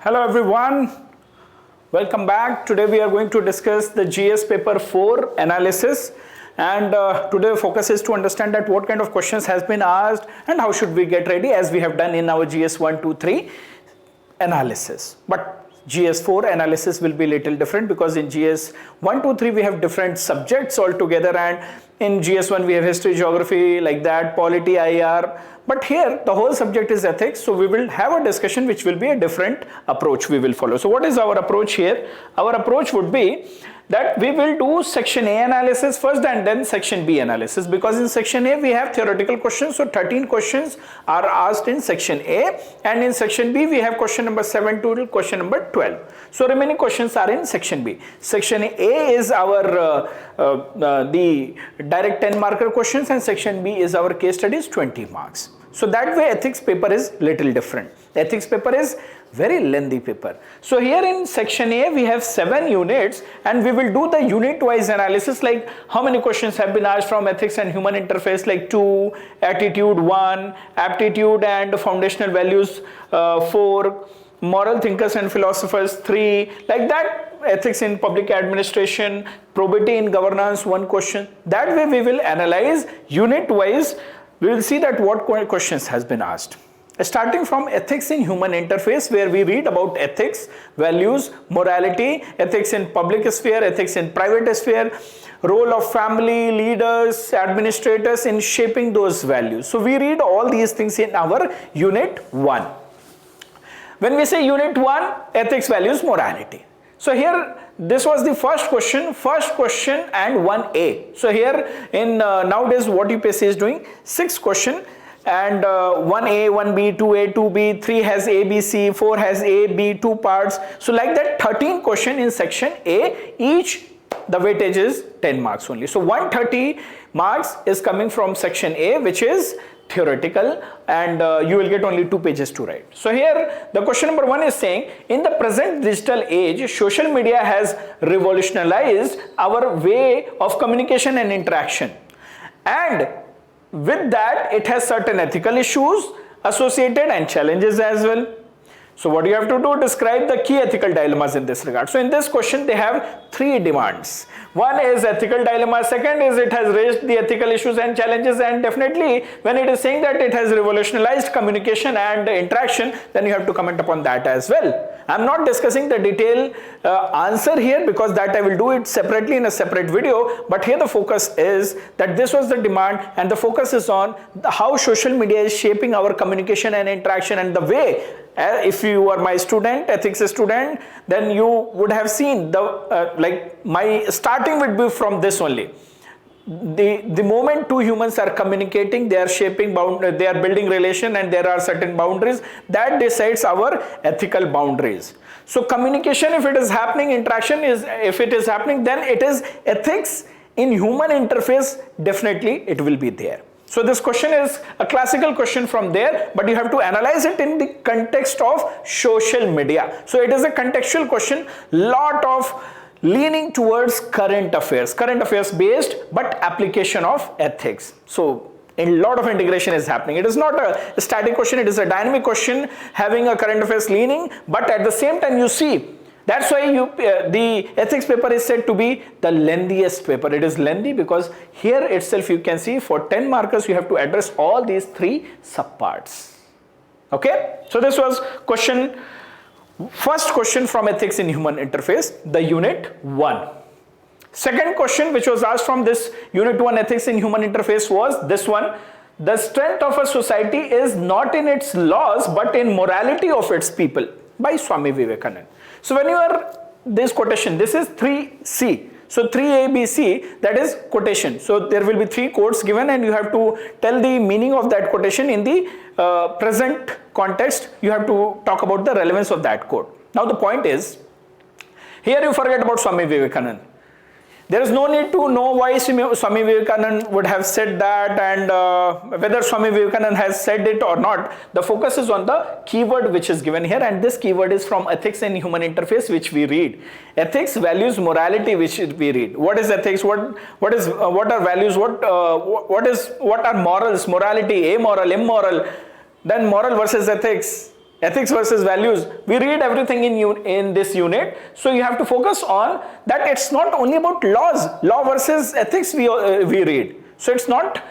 Hello everyone, welcome back. Today we are going to discuss the GS paper 4 analysis, and today focus is to understand that what kind of questions has been asked and how should we get ready as we have done in our GS 1, 2, 3 analysis. But GS4 analysis will be little different because in GS 1, 2, 3 we have different subjects altogether, and in GS1 we have history, geography, like that, polity, IR. But here the whole subject is ethics, so we will have a discussion which will be a different approach we will follow. So what is our approach here? Our approach would be that we will do section A analysis first and then section B analysis, because in section A we have theoretical questions, so 13 questions are asked in section A, and in section B we have question number 7 to question number 12. So remaining questions are in section B. Section A is our the direct 10 marker questions, and section B is our case studies 20 marks. So that way ethics paper is little different. The ethics paper is very lengthy paper. So here in section A we have 7 units, and we will do the unit wise analysis, like how many questions have been asked from ethics and human interface, like 2, attitude 1, aptitude and foundational values 4, moral thinkers and philosophers 3, like that, ethics in public administration, probity in governance 1 question. That way we will analyze unit wise. We will see that what questions has been asked. Starting from ethics in human interface, where we read about ethics, values, morality, ethics in public sphere, ethics in private sphere, role of family, leaders, administrators in shaping those values. So we read all these things in our unit 1. When we say unit 1, ethics, values, morality. So here this was the first question and 1A. So here in nowadays what UPSC is doing, 6 question, and 1A, 1B, 2A, 2B, 3 has A, B, C, 4 has A, B, 2 parts. So like that, 13 question in section A, each the weightage is 10 marks only. So 130 marks is coming from section A, which is theoretical, and you will get only 2 pages to write. So here the question number 1 is saying, in the present digital age, social media has revolutionized our way of communication and interaction, and with that it has certain ethical issues associated and challenges as well. So what you have to do, describe the key ethical dilemmas in this regard. So in this question they have 3 demands. One is ethical dilemma, second is it has raised the ethical issues and challenges, and definitely when it is saying that it has revolutionized communication and interaction, then you have to comment upon that as well. I am not discussing the detailed answer here because that I will do it separately in a separate video, but here the focus is that this was the demand, and the focus is on how social media is shaping our communication and interaction, and the way, if you are my student, ethics student, then you would have seen the like my starting would be from this only. The moment two humans are communicating, they are shaping they are building relation, and there are certain boundaries that decides our ethical boundaries. So communication, if it is happening, interaction is, if it is happening, then it is ethics in human interface, definitely it will be there. So this question is a classical question from there, but you have to analyze it in the context of social media. So it is a contextual question, lot of leaning towards current affairs based, but application of ethics. So a lot of integration is happening. It is not a static question, it is a dynamic question having a current affairs leaning, but at the same time you see, that's why the ethics paper is said to be the lengthiest paper. It is lengthy because here itself you can see for 10 markers you have to address all these 3 subparts. Okay, so this was first question from ethics in human interface, the unit 1. Second question which was asked from this unit 1 ethics in human interface was this one: the strength of a society is not in its laws but in morality of its people, by Swami Vivekananda. So when you are this quotation, this is 3C. So 3ABC, that is quotation. So there will be 3 quotes given, and you have to tell the meaning of that quotation in the present context. You have to talk about the relevance of that quote. Now the point is, here you forget about Swami Vivekananda. There is no need to know why Swami Vivekananda would have said that, and whether Swami Vivekananda has said it or not. The focus is on the keyword which is given here, and this keyword is from ethics and human interface, which we read. Ethics, values, morality, which we read. What is ethics? What are values? What are morals? Morality, amoral, immoral. Then moral versus ethics. ethics versus values. We read everything in this unit, so you have to focus on that. It's not only about laws, law versus ethics we read. So it's not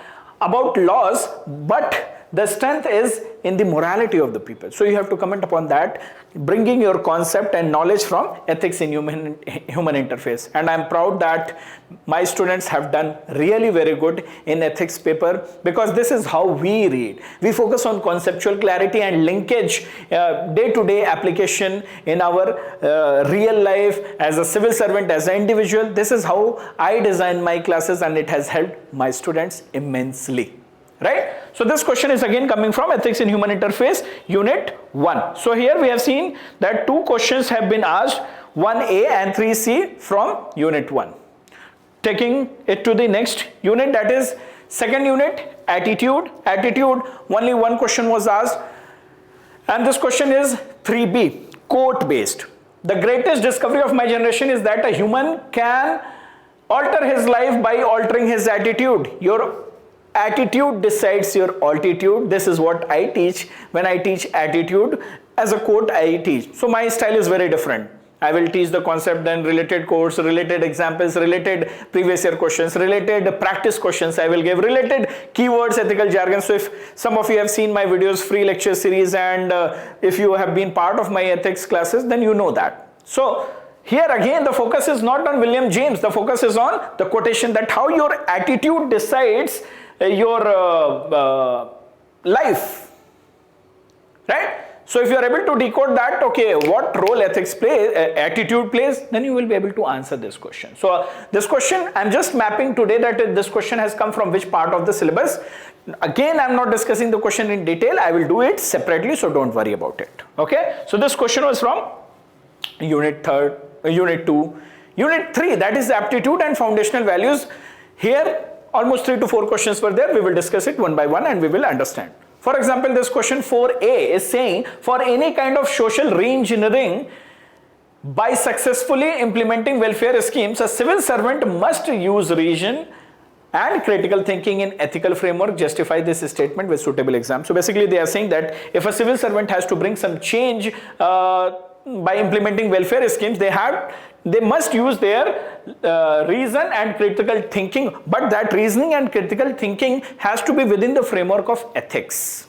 about laws, but the strength is in the morality of the people. So you have to comment upon that, bringing your concept and knowledge from ethics in human interface. And I'm proud that my students have done really very good in ethics paper, because this is how we read. We focus on conceptual clarity and linkage, day-to-day application in our real life as a civil servant, as an individual. This is how I design my classes, and it has helped my students immensely. Right? So this question is again coming from Ethics in Human Interface, Unit 1. So here we have seen that 2 questions have been asked, 1A and 3C from Unit 1. Taking it to the next unit, that is second unit, Attitude. Attitude, only 1 question was asked, and this question is 3B, quote based. The greatest discovery of my generation is that a human can alter his life by altering his attitude. Your attitude decides your altitude. This is what I teach when I teach attitude. As a quote I teach. So my style is very different. I will teach the concept, then related quotes, related examples, related previous year questions, related practice questions I will give, related keywords, ethical jargon. So if some of you have seen my videos, free lecture series, and if you have been part of my ethics classes, then you know that. So here again the focus is not on William James, the focus is on the quotation, that how your attitude decides your life, right? So if you are able to decode that, okay, what role ethics plays, attitude plays, then you will be able to answer this question. So this question I'm just mapping today, that this question has come from which part of the syllabus. Again, I'm not discussing the question in detail. I will do it separately, so don't worry about it. Okay, so this question was from Unit 2. Unit 3, that is aptitude and foundational values. Here almost 3 to 4 questions were there. We will discuss it one by one and we will understand. For example, this question 4A is saying, for any kind of social re-engineering by successfully implementing welfare schemes, a civil servant must use reason and critical thinking in ethical framework. Justify this statement with suitable examples. So basically they are saying that if a civil servant has to bring some change by implementing welfare schemes, they must use their reason and critical thinking, but that reasoning and critical thinking has to be within the framework of ethics.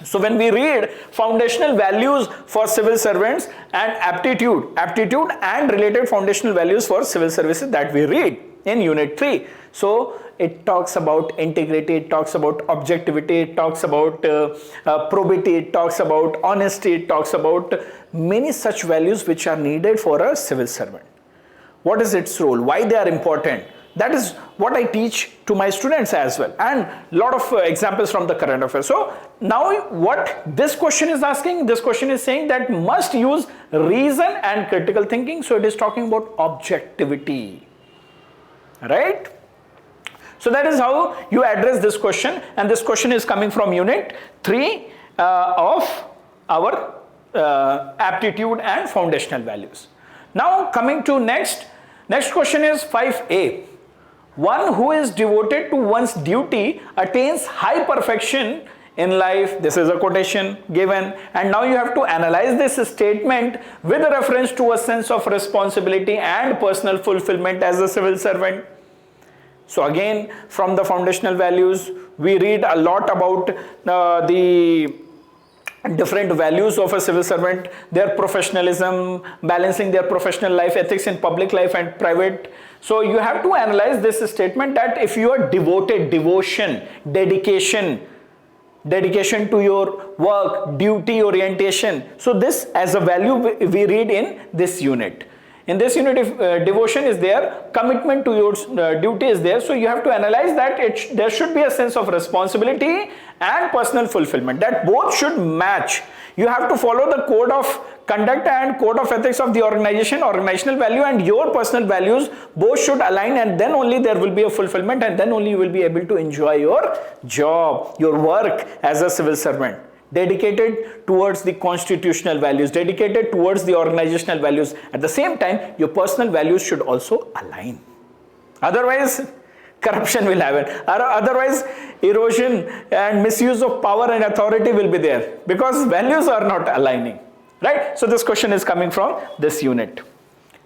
So when we read foundational values for civil servants and aptitude and related foundational values for civil services, that we read in Unit 3. So it talks about integrity, it talks about objectivity, it talks about probity, it talks about honesty, it talks about many such values which are needed for a civil servant. What is its role? Why they are important? That is what I teach to my students as well, and a lot of examples from the current affairs. So now what this question is asking, this question is saying that must use reason and critical thinking. So it is talking about objectivity, right? So that is how you address this question, and this question is coming from Unit 3 of our aptitude and foundational values. Now coming to next question is 5A. One who is devoted to one's duty attains high perfection in life. This is a quotation given, and now you have to analyze this statement with a reference to a sense of responsibility and personal fulfillment as a civil servant. So again, from the foundational values, we read a lot about the different values of a civil servant, their professionalism, balancing their professional life, ethics in public life and private. So you have to analyze this statement, that if you are devoted, devotion, dedication to your work, duty orientation. So this as a value we read in this unit. In this unit, if devotion is there, commitment to your duty is there, so you have to analyze that there should be a sense of responsibility and personal fulfillment, that both should match. You have to follow the code of conduct and code of ethics of the organization, organizational value and your personal values, both should align, and then only there will be a fulfillment, and then only you will be able to enjoy your job, your work as a civil servant. Dedicated towards the constitutional values, dedicated towards the organizational values. At the same time, your personal values should also align. Otherwise, corruption will happen. Otherwise, erosion and misuse of power and authority will be there because values are not aligning, right? So this question is coming from this unit.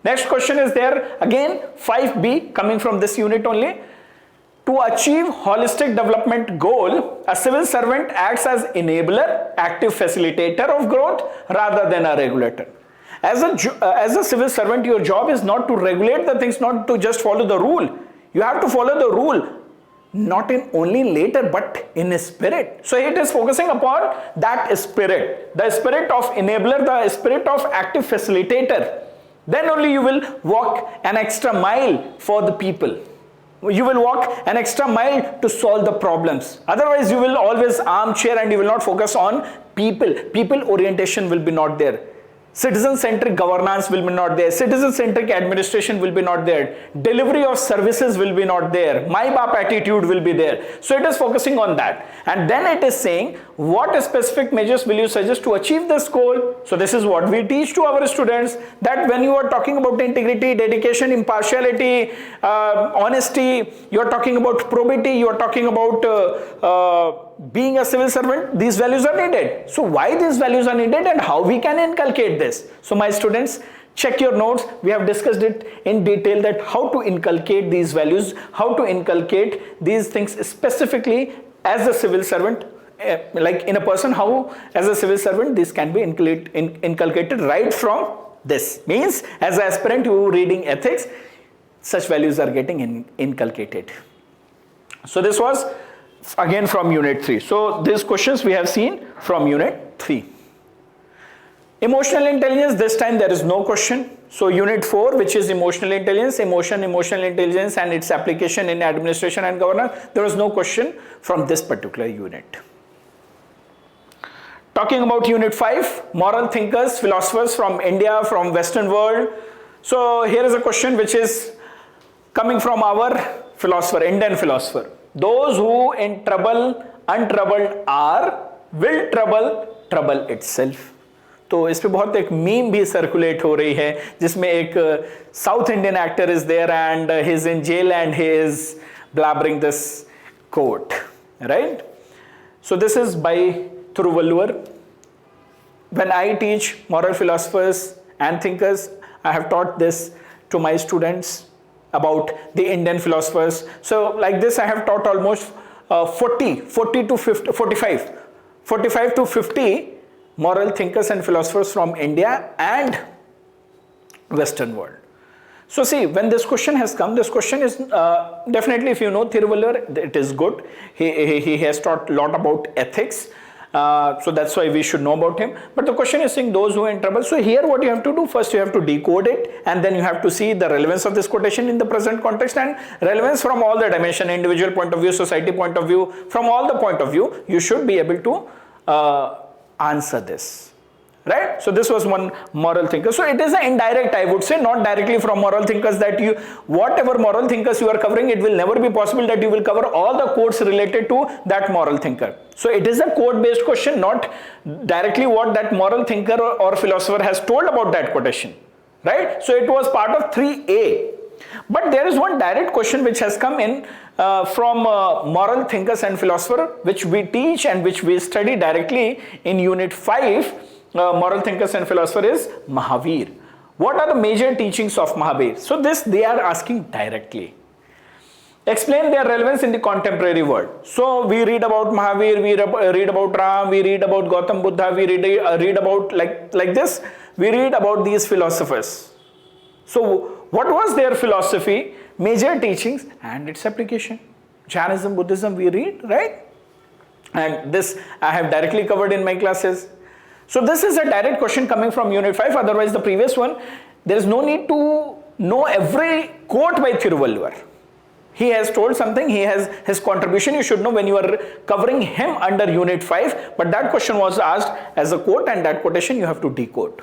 Next question is there again, 5B, coming from this unit only. To achieve holistic development goal, a civil servant acts as enabler, active facilitator of growth rather than a regulator. As a civil servant, your job is not to regulate the things, not to just follow the rule. You have to follow the rule, not in only later, but in spirit. So it is focusing upon that spirit, the spirit of enabler, the spirit of active facilitator. Then only you will walk an extra mile for the people. You will walk an extra mile to solve the problems. Otherwise, you will always armchair and you will not focus on people. People orientation will be not there. Citizen-centric governance will be not there. Citizen-centric administration will be not there. Delivery of services will be not there. My Baap attitude will be there. So it is focusing on that. And then it is saying, what specific measures will you suggest to achieve this goal? So this is what we teach to our students, that when you are talking about integrity, dedication, impartiality, honesty, you are talking about probity, you are talking about being a civil servant, these values are needed. So why these values are needed and how we can inculcate this? So my students, check your notes. We have discussed it in detail, that how to inculcate these values, how to inculcate these things specifically as a civil servant, like in a person, how as a civil servant this can be inculcated right from this. Means as an aspirant you reading ethics, such values are getting inculcated. So this was again from unit 3. So these questions we have seen from unit 3. Emotional intelligence, this time there is no question. So unit 4, which is emotional intelligence, emotional intelligence and its application in administration and governance, there was no question from this particular unit. Talking about unit 5, moral thinkers, philosophers from India, from Western world. So here is a question which is coming from our philosopher, Indian philosopher. Those who in trouble, untroubled are, will trouble itself. तो इस पे बहुत एक meme भी circulate हो रही है, जिसमें एक south Indian actor is there and he is in jail and he is blabbering this quote, right? So this is by Thiruvalluvar. When I teach moral philosophers and thinkers, I have taught this to my students about the Indian philosophers. So like this I have taught almost 45 to 50 moral thinkers and philosophers from India and Western world. So see, when this question has come, this question is definitely, if you know Thiruvalluvar, it is good. He has taught a lot about ethics. So that's why we should know about him. But the question is saying those who are in trouble. So here what you have to do, first you have to decode it, and then you have to see the relevance of this quotation in the present context and relevance from all the dimension, individual point of view, society point of view, from all the point of view, you should be able to answer this. Right? So this was one moral thinker. So it is an indirect, I would say, not directly from moral thinkers, that you, whatever moral thinkers you are covering, it will never be possible that you will cover all the quotes related to that moral thinker. So it is a quote based question, not directly what that moral thinker or philosopher has told about that quotation. Right? So it was part of 3A. But there is one direct question which has come in from moral thinkers and philosopher, which we teach and which we study directly in unit 5. Moral thinkers and philosopher is Mahavir. What are the major teachings of Mahavir? So this they are asking directly. Explain their relevance in the contemporary world. So we read about Mahavir, we read about Ram, we read about Gautam Buddha, we read about like this, we read about these philosophers. So what was their philosophy, major teachings and its application? Jainism, Buddhism we read, right? And this I have directly covered in my classes. So this is a direct question coming from unit 5, otherwise the previous one, there is no need to know every quote by Thiruvalluvar. He has told something, he has his contribution, you should know when you are covering him under unit 5, but that question was asked as a quote and that quotation you have to decode.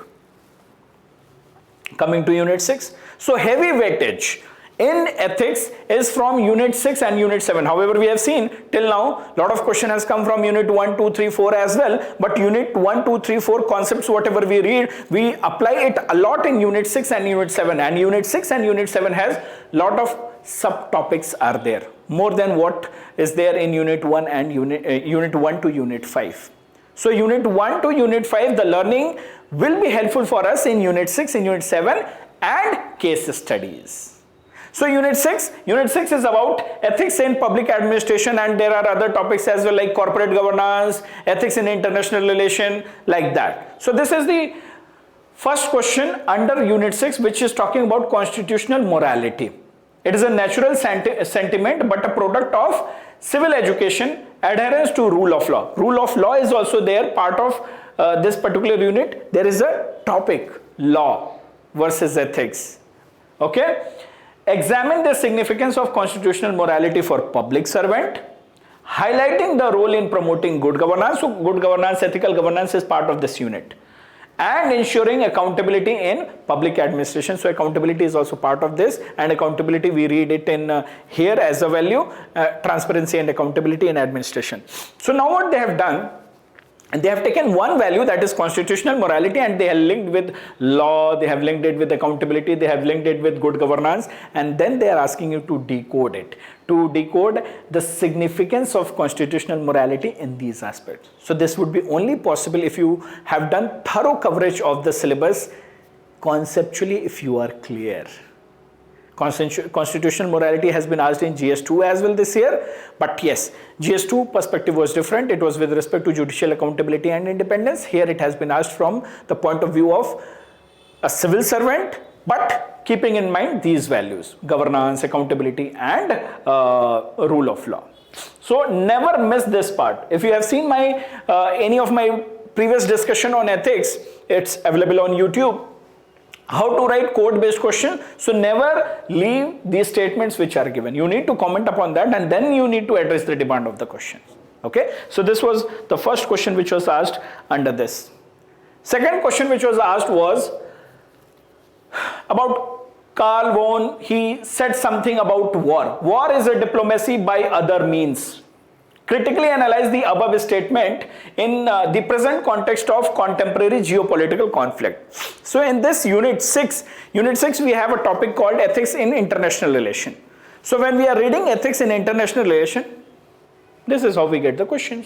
Coming to unit 6, so heavy weightage in ethics is from unit 6 and unit 7. However, we have seen till now lot of question has come from unit 1, 2, 3, 4 as well, but unit 1, 2, 3, 4 concepts whatever we read, we apply it a lot in unit 6 and unit 7, and unit 6 and unit 7 has lot of subtopics are there. more than what is there in unit 1 and unit 1 to unit 5. So unit 1 to unit 5, the learning will be helpful for us in unit 6, in unit 7 and case studies. So unit 6 is about ethics in public administration, and there are other topics as well, like corporate governance, ethics in international relation, like that. So this is the first question under unit 6, which is talking about constitutional morality. It is a natural sentiment but a product of civil education, adherence to rule of law. Rule of law is also there, part of this particular unit. There is a topic, law versus ethics. Okay. Examine the significance of constitutional morality for public servant, highlighting the role in promoting good governance. So good governance, ethical governance is part of this unit. And ensuring accountability in public administration. So accountability is also part of this, and accountability we read it in here as a value, transparency and accountability in administration. So now what they have done, and they have taken one value, that is constitutional morality, and they have linked with law, they have linked it with accountability, they have linked it with good governance, and then they are asking you to decode it, to decode the significance of constitutional morality in these aspects. So this would be only possible if you have done thorough coverage of the syllabus conceptually, if you are clear. Constitutional morality has been asked in GS2 as well this year, but yes, GS2 perspective was different. It was with respect to judicial accountability and independence. Here it has been asked from the point of view of a civil servant, but keeping in mind these values: governance, accountability and rule of law. So never miss this part. If you have seen my any of my previous discussion on ethics, it's available on YouTube. How to write code-based question. So never leave these statements which are given. You need to comment upon that, and then you need to address the demand of the question. Okay. So this was the first question which was asked under this. Second question which was asked was about Carl Vaughan. He said something about war. War is a diplomacy by other means. Critically analyze the above statement in the present context of contemporary geopolitical conflict. So in this unit 6, we have a topic called ethics in international relation. So when we are reading ethics in international relation, this is how we get the questions.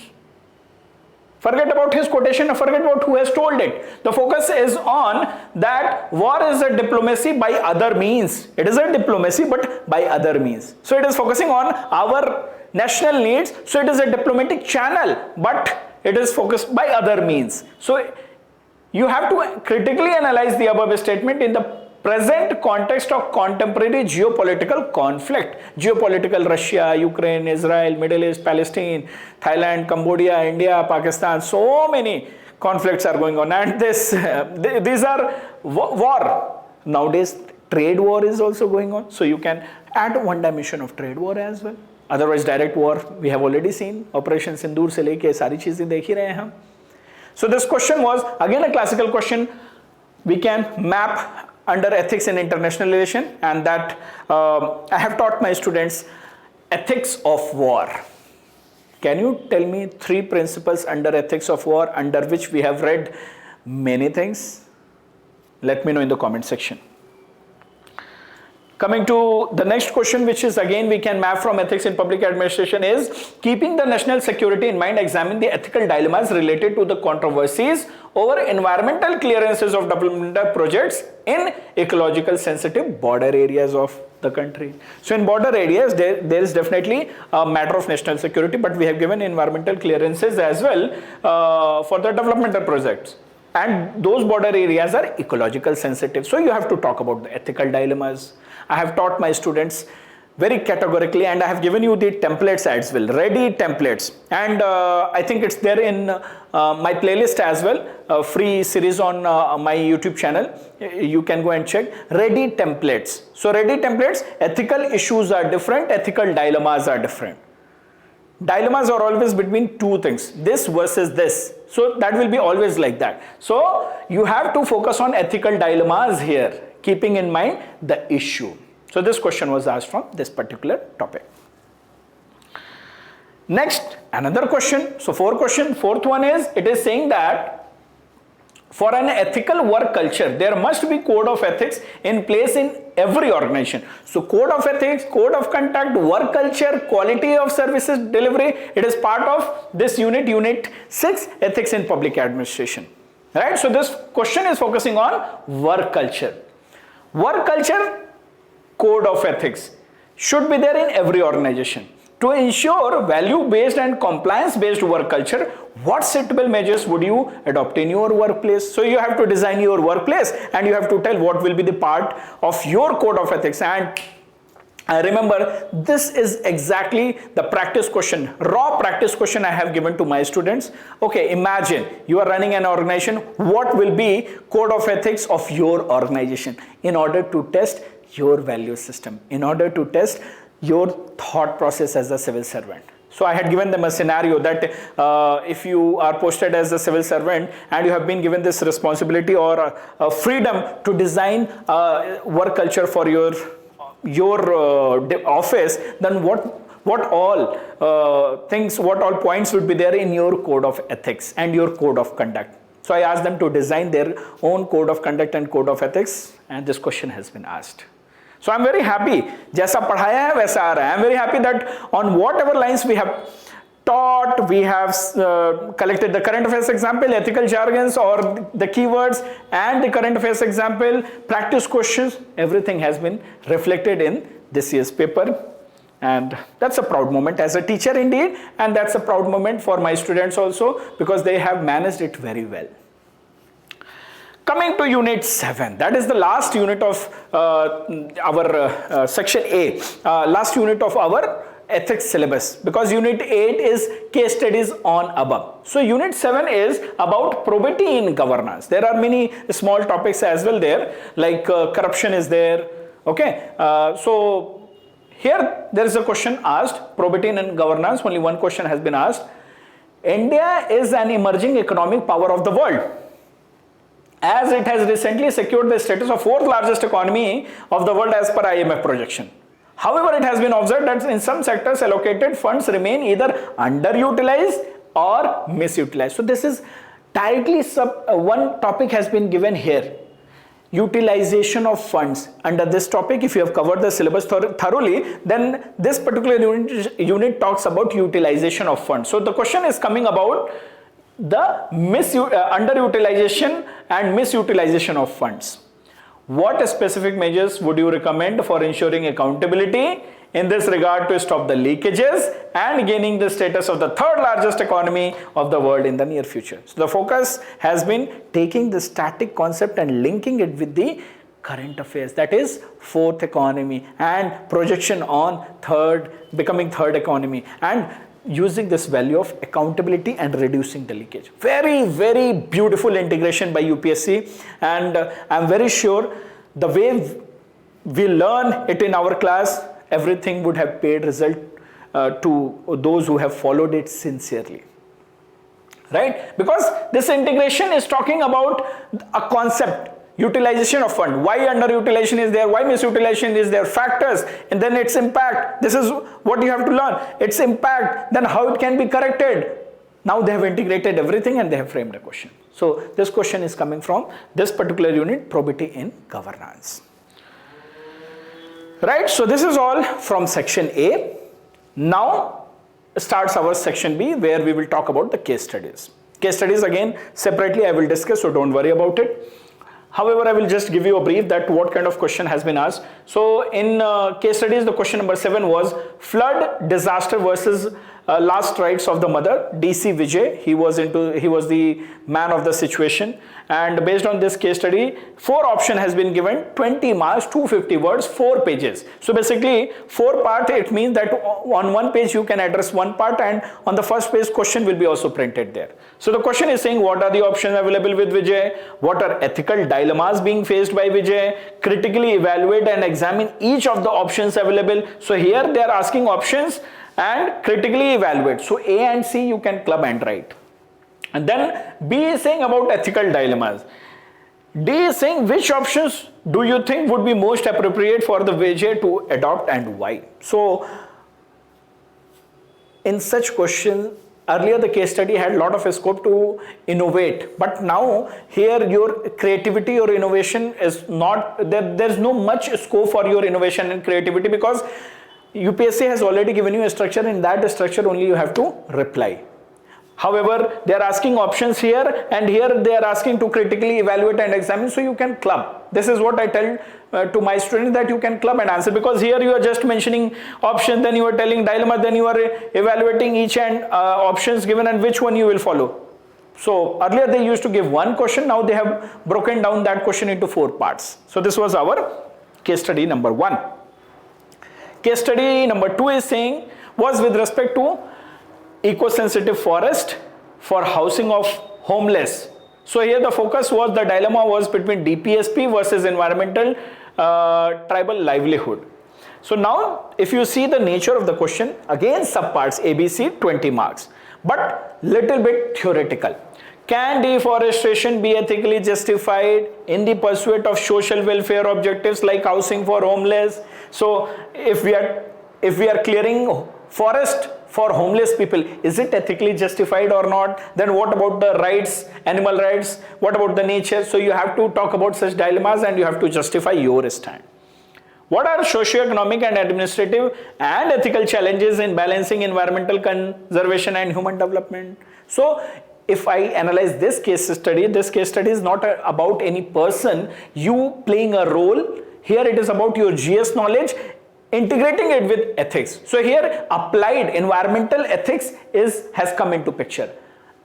Forget about his quotation, forget about who has told it. The focus is on that war is a diplomacy by other means. It is a diplomacy but by other means. So it is focusing on our national needs. So it is a diplomatic channel, but it is focused by other means. So you have to critically analyze the above statement in the present context of contemporary geopolitical conflict. Geopolitical: Russia, Ukraine, Israel, Middle East, Palestine, Thailand, Cambodia, India, Pakistan. So many conflicts are going on, and these are war. Nowadays trade war is also going on. So you can add one dimension of trade war as well. Otherwise direct war we have already seen. Operation Sindoor se leke सारी चीजें देख ही रहे हैं हम. So this question was again a classical question. We can map under ethics in international relation, and that I have taught my students ethics of war. Can you tell me 3 principles under ethics of war under which we have read many things? Let me know in the comment section. Coming to the next question, which is again we can map from ethics in public administration, is keeping the national security in mind, examine the ethical dilemmas related to the controversies over environmental clearances of developmental projects in ecological sensitive border areas of the country. So in border areas there is definitely a matter of national security, but we have given environmental clearances as well for the developmental projects. And those border areas are ecological sensitive. So you have to talk about the ethical dilemmas. I have taught my students very categorically, and I have given you the templates as well, ready templates. And I think it's there in my playlist as well, a free series on my YouTube channel. You can go and check ready templates. So ready templates, ethical issues are different, ethical dilemmas are different. Dilemmas are always between two things, this versus this. So that will be always like that. So you have to focus on ethical dilemmas here, keeping in mind the issue. So this question was asked from this particular topic. Next, another question. So 4 questions. Fourth one is, it is saying that for an ethical work culture, there must be code of ethics in place in every organization. So code of ethics, code of conduct, work culture, quality of services delivery, it is part of this unit, unit 6, ethics in public administration. Right? So this question is focusing on work culture. Work culture, code of ethics should be there in every organization. To ensure value-based and compliance-based work culture, what suitable measures would you adopt in your workplace? So you have to design your workplace and you have to tell what will be the part of your code of ethics. And remember, this is exactly the practice question, raw practice question I have given to my students. Okay, imagine you are running an organization. What will be code of ethics of your organization in order to test your value system, in order to test your thought process as a civil servant? So I had given them a scenario that if you are posted as a civil servant and you have been given this responsibility or freedom to design work culture for your office, then what all things, what all points would be there in your code of ethics and your code of conduct? So I asked them to design their own code of conduct and code of ethics, and this question has been asked. So I'm very happy, जैसा पढ़ाया है वैसा आ रहा है. I'm very happy that on whatever lines we have taught, we have collected the current affairs example, ethical jargons or the keywords, and the current affairs example, practice questions, everything has been reflected in this year's paper. And that's a proud moment as a teacher indeed, and that's a proud moment for my students also, because they have managed it very well. Coming to unit 7, that is the last unit of our section A, last unit of our ethics syllabus, because unit 8 is case studies on above. So unit 7 is about probity in governance. There are many small topics as well there, like corruption is there. Okay, so here there is a question asked, probity in governance, only one question has been asked. India is an emerging economic power of the world, as it has recently secured the status of 4th largest economy of the world as per IMF projection. However, it has been observed that in some sectors allocated funds remain either underutilized or misutilized. So this is directly one topic has been given here, utilization of funds. Under this topic, if you have covered the syllabus thoroughly, then this particular unit talks about utilization of funds. So the question is coming about the underutilization and misutilization of funds. What specific measures would you recommend for ensuring accountability in this regard to stop the leakages and gaining the status of the 3rd largest economy of the world in the near future? So the focus has been taking the static concept and linking it with the current affairs, that is 4th economy, and projection on becoming 3rd economy, and using this value of accountability and reducing the leakage. Very, very beautiful integration by UPSC, and I'm very sure the way we learn it in our class, everything would have paid result to those who have followed it sincerely. Right? Because this integration is talking about a concept, utilization of fund, why underutilization is there, why misutilization is there, factors, and then its impact. This is what you have to learn, its impact, then how it can be corrected. Now they have integrated everything and they have framed a question. So this question is coming from this particular unit, probity in governance. Right, so this is all from section A. Now starts our section B, where we will talk about the case studies. Case studies again separately I will discuss, so don't worry about it. However, I will just give you a brief that what kind of question has been asked. So in case studies, the question number 7 was flood disaster versus last rites of the mother. DC Vijay, he was the man of the situation, and based on this case study, 4 option has been given, 20 marks, 250 words, 4 pages. So basically 4 part, it means that on one page you can address one part, and on the first page question will be also printed there. So the question is saying, what are the options available with Vijay? What are ethical dilemmas being faced by Vijay? Critically evaluate and examine each of the options available. So here they are asking options and critically evaluate. So A and C you can club and write. And then B is saying about ethical dilemmas. D is saying which options do you think would be most appropriate for the Vijay to adopt and why. So in such question, earlier the case study had a lot of scope to innovate, but now here your creativity or innovation is not there. There's no much scope for your innovation and creativity because UPSC has already given you a structure. In that structure only you have to reply. However, they are asking options here, and here they are asking to critically evaluate and examine, so you can club. This is what I tell to my students, that you can club and answer, because here you are just mentioning option, then you are telling dilemma, then you are evaluating each and options given and which one you will follow. So earlier they used to give one question, now they have broken down that question into 4 parts. So this was our case study number 1. Case study number 2 is saying was with respect to eco-sensitive forest for housing of homeless. So here the focus was, the dilemma was between DPSP versus environmental tribal livelihood. So now if you see the nature of the question, again subparts ABC 20 marks, but little bit theoretical. Can deforestation be ethically justified in the pursuit of social welfare objectives like housing for homeless? So if we are clearing forest for homeless people, is it ethically justified or not? Then what about the rights, animal rights? What about the nature? So you have to talk about such dilemmas and you have to justify your stand. What are socio-economic and administrative and ethical challenges in balancing environmental conservation and human development? So if I analyze this case study is not about any person, you playing a role. Here it is about your GS knowledge, integrating it with ethics. So here applied environmental ethics has come into picture.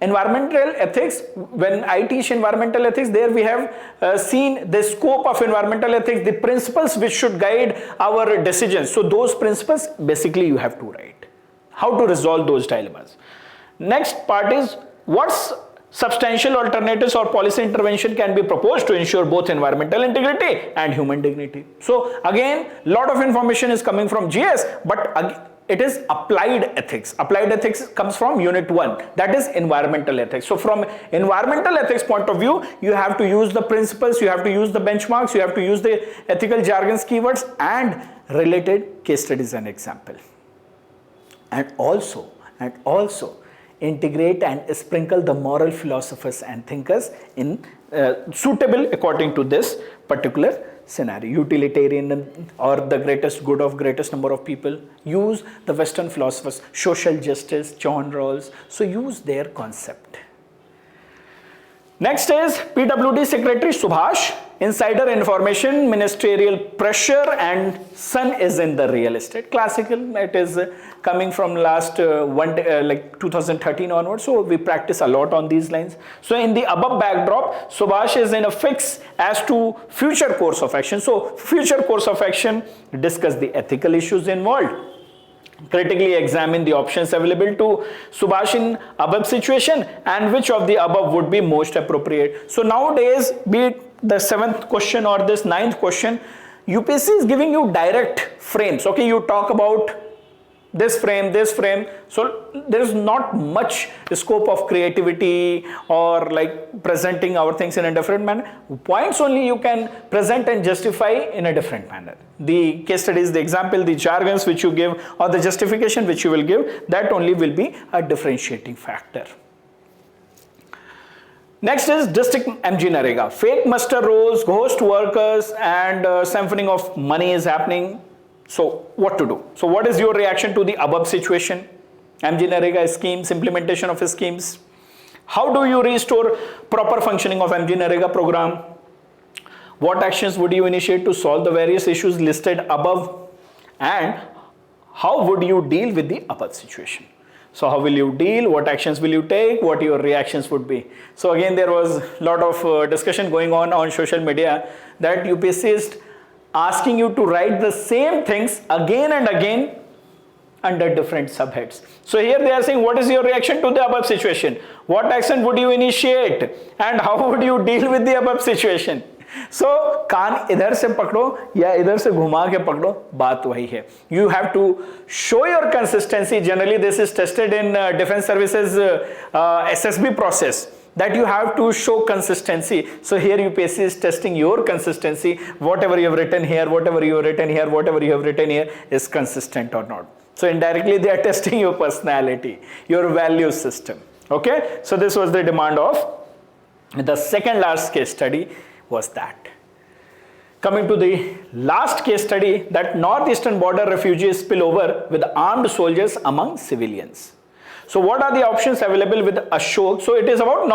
Environmental ethics, when I teach environmental ethics, there we have seen the scope of environmental ethics, the principles which should guide our decisions. So those principles basically you have to write. How to resolve those dilemmas. Next part is, what's substantial alternatives or policy intervention can be proposed to ensure both environmental integrity and human dignity. So again, lot of information is coming from GS, but it is applied ethics. Applied ethics comes from unit 1, that is environmental ethics. So from environmental ethics point of view, you have to use the principles, you have to use the benchmarks, you have to use the ethical jargons, keywords and related case studies and example. And also integrate and sprinkle the moral philosophers and thinkers in suitable according to this particular scenario. Utilitarian or the greatest good of greatest number of people. Use the Western philosophers, social justice, John Rawls. So use their concept. Next is PWD Secretary Subhash, insider information, ministerial pressure, and sun is in the real estate. Classical, it is coming from last like 2013 onwards. So we practice a lot on these lines. So in the above backdrop, Subhash is in a fix as to future course of action. So future course of action, discuss the ethical issues involved. Critically examine the options available to Subhash in above situation and which of the above would be most appropriate. So nowadays, be it the 7th question or this 9th question, UPSC is giving you direct frames. Okay, you talk about this frame, so there is not much scope of creativity or like presenting our things in a different manner. Points only you can present and justify in a different manner. The case studies, the example, the jargons which you give or the justification which you will give, that only will be a differentiating factor. Next is district MG Narega. Fake muster rolls, ghost workers and sampling of money is happening. So what to do? So what is your reaction to the above situation? MG Narega schemes, implementation of schemes. How do you restore proper functioning of MG Narega program? What actions would you initiate to solve the various issues listed above? And how would you deal with the above situation? So how will you deal? What actions will you take? What your reactions would be? So again, there was a lot of discussion going on social media that UPSC is asking you to write the same things again and again under different subheads. So here they are saying, what is your reaction to the above situation? What action would you initiate? And how would you deal with the above situation? So कान इधर से पकड़ो या इधर से घुमा के पकड़ो, बात वही है. You have to show your consistency. Generally this is tested in defense services SSB process, that you have to show consistency. So here UPSC is testing your consistency. Whatever you have written here, whatever you have written here, whatever you have written here is consistent or not. So indirectly they are testing your personality, your value system. Okay, so this was the demand of the second last case study was that. Coming to the last case study, that northeastern border refugees spill over with armed soldiers among civilians. So what are the options available with Ashok? So it is about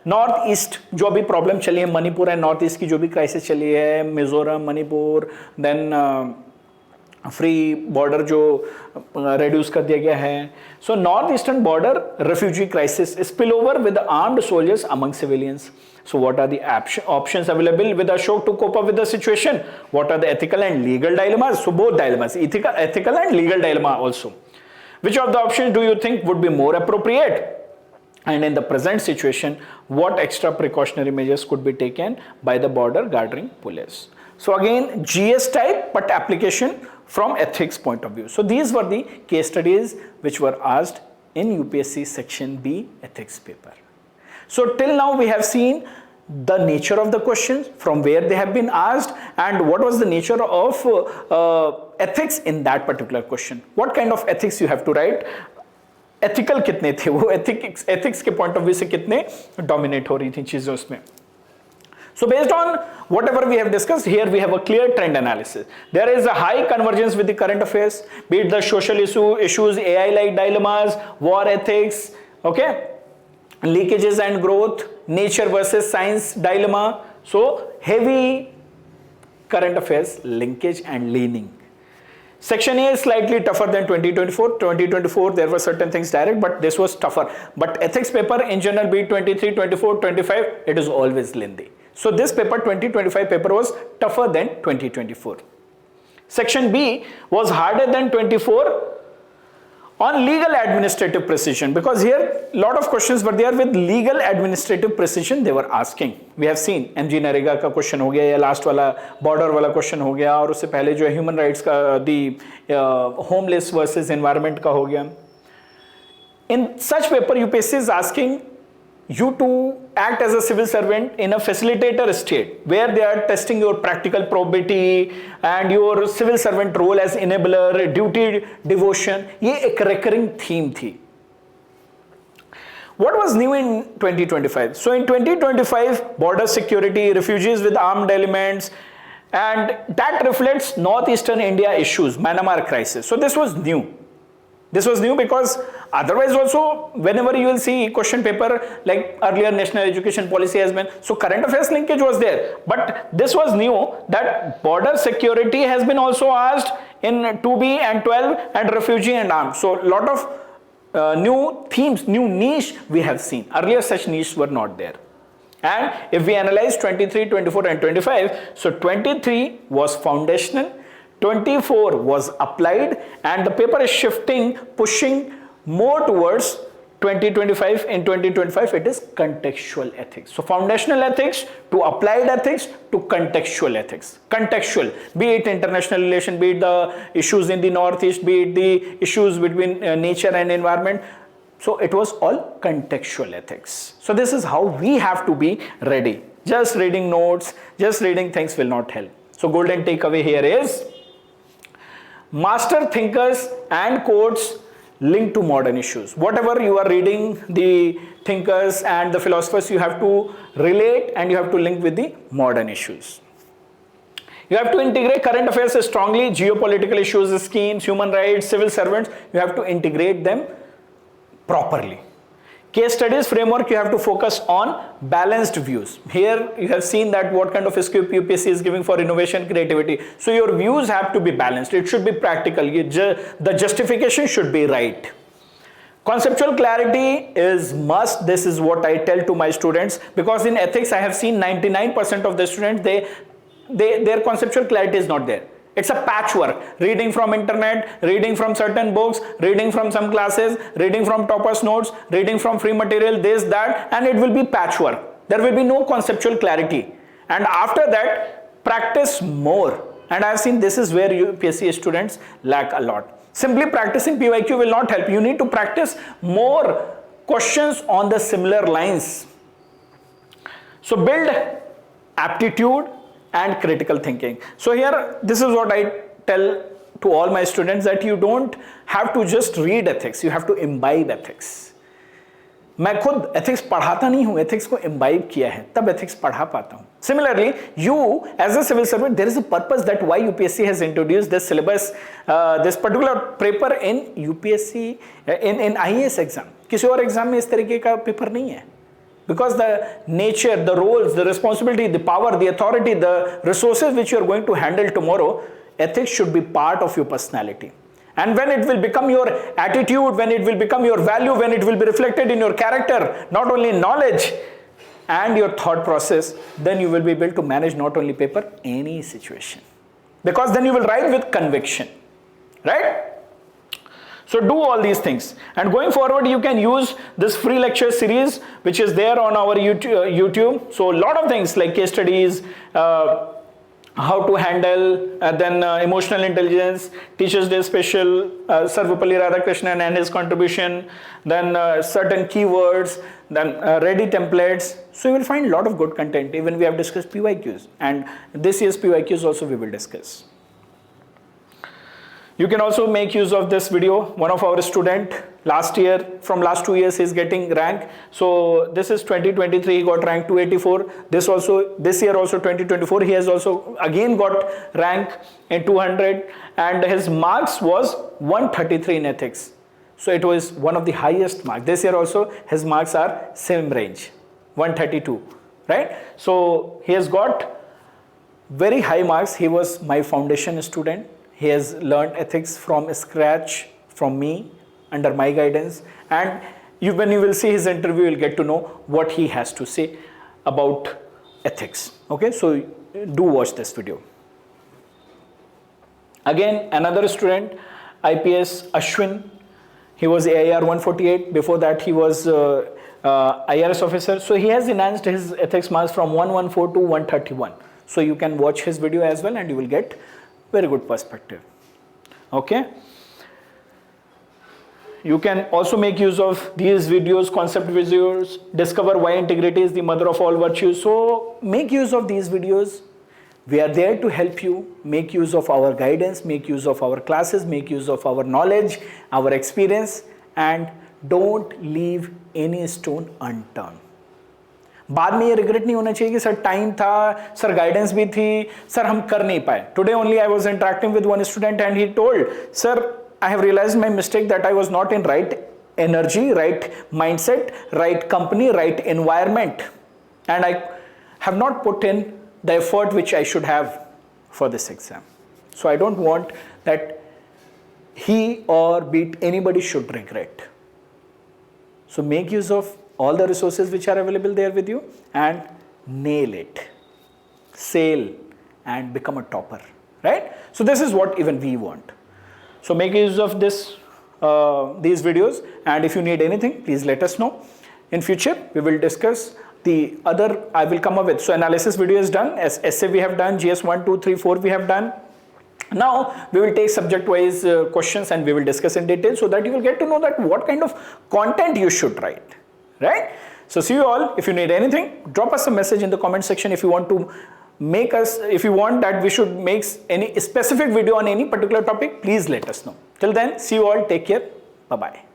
northeast जो भी problem चली है, Manipur and northeast की जो भी crisis चली है, Mizoram, Manipur, then free border जो reduce कर दिया गया है. So northeastern border refugee crisis spill over with armed soldiers among civilians. So what are the options available with Ashok to cope up with the situation? What are the ethical and legal dilemmas? So both dilemmas, ethical and legal dilemma also. Which of the options do you think would be more appropriate? And in the present situation, what extra precautionary measures could be taken by the border guarding police? So again, GS type, but application from ethics point of view. So these were the case studies which were asked in UPSC section B ethics paper. So till now we have seen the nature of the questions, from where they have been asked, and what was the nature of ethics in that particular question. What kind of ethics you have to write, ethical कितने थे वो, ethics के point of view से कितने dominate हो रही थी चीजें उसमें. So based on whatever we have discussed here, we have a clear trend analysis. There is a high convergence with the current affairs, be it the social issues, AI-like dilemmas, war ethics, okay, leakages and growth, nature versus science dilemma. So heavy current affairs linkage and leaning. Section A is slightly tougher than 2024. 2024 there were certain things direct, but this was tougher. But ethics paper in general, be it 23, 24, 25, it is always lengthy. So this paper, 2025 paper, was tougher than 2024. Section B was harder than 24 on legal administrative precision, because here a lot of questions were there with legal administrative precision they were asking. We have seen MG NREGA का question हो गया, या last वाला border वाला question हो गया, और उससे पहले जो ह्यूमन राइट्स का दी होमलेस वर्सेस एनवायरनमेंट का हो गया. In such paper, UPSC is asking you to act as a civil servant in a facilitator state, where they are testing your practical probity and your civil servant role as enabler, duty devotion. ये एक recurring theme थी. What was new in 2025? So in 2025, border security, refugees with armed elements, and that reflects northeastern India issues, Myanmar crisis. So this was new. This was new because otherwise also whenever you will see question paper like earlier national education policy has been, so current affairs linkage was there, but this was new that border security has been also asked in 2B and 12 and refugee and armed. So a lot of new themes, new niche we have seen. Earlier such niches were not there. And if we analyze 23, 24 and 25, so 23 was foundational, 24 was applied, and the paper is shifting, pushing more towards 2025. In 2025 it is contextual ethics. So foundational ethics to applied ethics to contextual ethics. Contextual, be it international relation, be it the issues in the northeast, be it the issues between nature and environment. So it was all contextual ethics. So this is how we have to be ready. Just reading notes, just reading things will not help. So golden takeaway here is master thinkers and quotes linked to modern issues. Whatever you are reading, the thinkers and the philosophers, you have to relate and you have to link with the modern issues. You have to integrate current affairs strongly, geopolitical issues, schemes, human rights, civil servants. You have to integrate them properly. Case studies framework, you have to focus on balanced views. Here you have seen that what kind of scope UPSC is giving for innovation, creativity. So your views have to be balanced. It should be practical. The justification should be right. Conceptual clarity is must. This is what I tell to my students, because in ethics I have seen 99% of the students, their conceptual clarity is not there. It's a patchwork, reading from internet, reading from certain books, reading from some classes, reading from toppers notes, reading from free material, this, that, and it will be patchwork. There will be no conceptual clarity. And after that, practice more. And I've seen this is where UPSC students lack a lot. Simply practicing PYQ will not help. You need to practice more questions on the similar lines. So build aptitude and critical thinking. So here, this is what I tell to all my students that you don't have to just read ethics, you have to imbibe ethics. मैं खुद ethics पढ़ाता नहीं हूं, ethics को imbibe किया है, तब ethics पढ़ा पाता हूं. Similarly, you as a civil servant, there is a purpose that why UPSC has introduced this syllabus, this particular paper in UPSC, in IAS exam. किसी और एग्जाम में इस तरीके का पेपर नहीं है. Because the nature, the roles, the responsibility, the power, the authority, the resources which you are going to handle tomorrow, ethics should be part of your personality. And when it will become your attitude, when it will become your value, when it will be reflected in your character, not only in knowledge and your thought process, then you will be able to manage not only paper, any situation. Because then you will write with conviction, right? So do all these things, and going forward you can use this free lecture series which is there on our YouTube. So a lot of things like case studies, how to handle, then emotional intelligence, Teachers Day special, Sarvapalli Radhakrishnan and his contribution, then certain keywords, then ready templates. So you will find a lot of good content. Even we have discussed PYQs, and this year's PYQs also we will discuss. You can also make use of this video. One of our student last year, from last 2 years, is getting rank. So this is 2023, he got rank 284. This year also 2024, he has also again got rank in 200, and his marks was 133 in ethics. So it was one of the highest marks. This year also his marks are same range, 132, right? So he has got very high marks. He was my foundation student. He has learned ethics from scratch from me, under my guidance, and when you will see his interview, you will get to know what he has to say about ethics. Okay, so do watch this video. Again, another student, IPS Ashwin, he was AIR 148. Before that, he was IRS officer. So he has enhanced his ethics marks from 114 to 131. So you can watch his video as well, and you will get very good perspective. Okay, you can also make use of these videos, concept videos, discover why integrity is the mother of all virtues. So make use of these videos. We are there to help you. Make use of our guidance, make use of our classes, make use of our knowledge, our experience, and don't leave any stone unturned. बाद में ये regret नहीं होना चाहिए कि sir time था, sir guidance भी थी, सर हम कर नहीं पाए. Today only I was interacting with one student and he told, sir I have realised my mistake that I was not in right energy, right mindset, right company, right environment, and I have not put in the effort which I should have for this exam. So I don't want that he or anybody should regret. So make use of all the resources which are available there with you and nail it, sail and become a topper, right? So this is what even we want. So make use of this, these videos, and if you need anything, please let us know. In future, we will discuss the other, I will come up with. So analysis video is done, essay we have done, GS 1, 2, 3, 4 we have done. Now we will take subject wise questions and we will discuss in detail, so that you will get to know that what kind of content you should write. Right? So see you all. If you need anything, drop us a message in the comment section. If you want to make us, if you want that we should make any specific video on any particular topic, please let us know. Till then, see you all. Take care. Bye-bye.